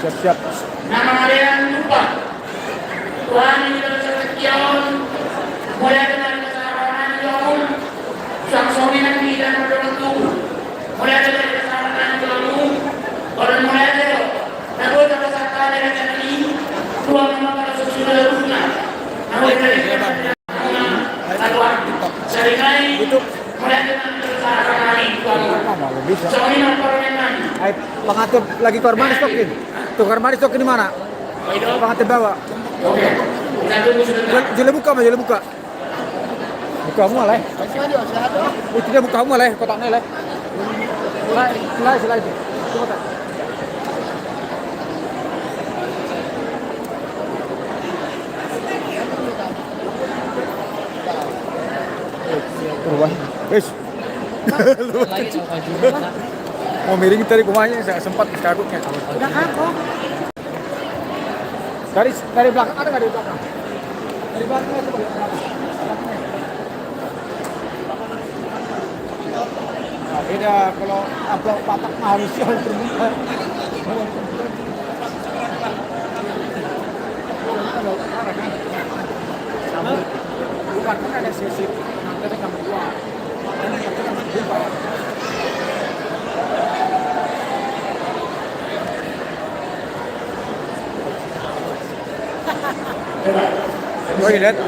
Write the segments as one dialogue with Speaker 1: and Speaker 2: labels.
Speaker 1: Siap-siap.
Speaker 2: Nama kalian lupa. Tuhan ini adalah sekian. Mulai dari kesalahan jauh. Sang suami nanti dan berdua. Mulai dari kesalahan jauh. Orang mulai dari. Namun pada saat kalian ini. Tuhan memang pada sesudah rumah. Namun dari kesalahan. Seringkali. Mulai dengan kesalahan ini.
Speaker 1: Bisa.
Speaker 2: Suami mempermainkan.
Speaker 1: Pengatur lagi korban stokin. Tuh korban stokin di mana? Pengatur bawa. Jele buka mah, jele buka. Buka semua lah. Itu dia buka semua lah, kotaknya lah. Selai. Coba tak. Terus, guys. Mau miring tadi kumanya saya sempat kaguknya.
Speaker 3: Udah kapok.
Speaker 1: Dari belakang ada nggak dari belakang? Dari belakang itu nah, beda kalau amplop patak mah harusnya terbuka. Bukan kan ada sesi nanti kamu dua. Oh, lihat.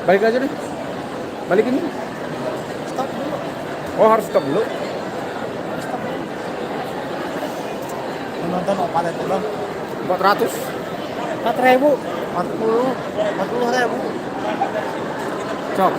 Speaker 1: Balik aja deh. Balik ini.
Speaker 3: Stop dulu.
Speaker 1: Oh, harus stop dulu.
Speaker 3: Menonton apa itu bang?
Speaker 1: 400.
Speaker 3: 4.000. 40.000.
Speaker 1: Cok.